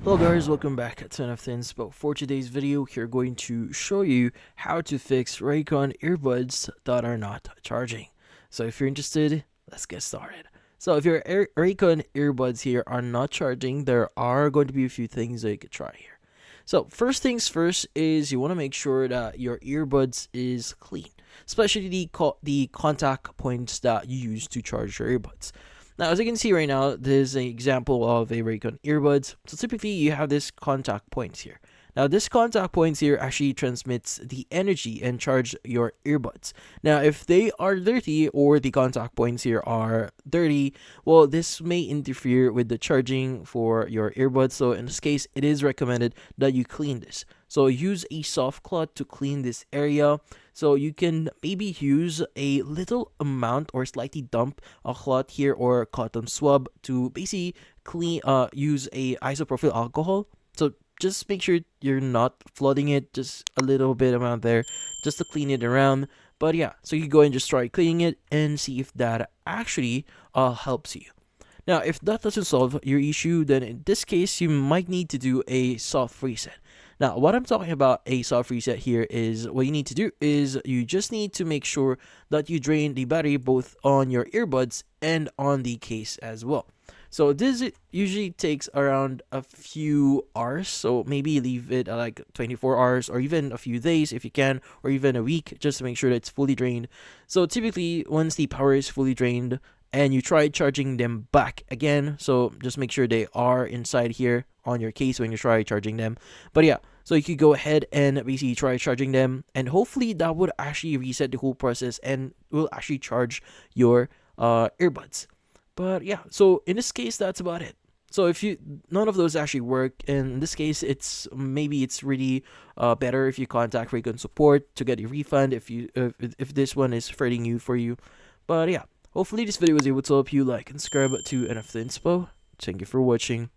Hello guys, welcome back to Ton of Things. But for today's video, we're going to show you how to fix Raycon earbuds that are not charging. So if you're interested, let's get started. So if your Raycon earbuds here are not charging, there are going to be a few things that you could try here. So first things first is you want to make sure that your earbuds is clean, especially the contact points that you use to charge your earbuds. Now, as you can see right now, this is an example of a Raycon earbuds. So typically, you have this contact points here. Now, this contact points here actually transmits the energy and charge your earbuds. Now, if they are dirty or the contact points here are dirty, well, this may interfere with the charging for your earbuds. So in this case, it is recommended that you clean this. So use a soft cloth to clean this area. So you can maybe use a little amount or slightly dump a cloth here or cotton swab to basically use a isopropyl alcohol. So just make sure you're not flooding it, just a little bit amount there just to clean it around. But yeah, so you go and just try cleaning it and see if that actually helps you. Now, if that doesn't solve your issue, then in this case, you might need to do a soft reset. Now, what I'm talking about a soft reset here is what you need to do is you just need to make sure that you drain the battery both on your earbuds and on the case as well. So this usually takes around a few hours. So maybe leave it at like 24 hours or even a few days if you can, or even a week just to make sure that it's fully drained. So typically, once the power is fully drained, and you try charging them back again, so just make sure they are inside here on your case when you try charging them. But yeah, so you could go ahead and basically try charging them, and hopefully that would actually reset the whole process and will actually charge your earbuds. But yeah, so in this case, that's about it. So if you none of those actually work, in this case, it's really better if you contact Raycon support to get a refund if this one is hurting you for you. But yeah, hopefully this video was able to help you. Like and subscribe to NF Inspo. Thank you for watching.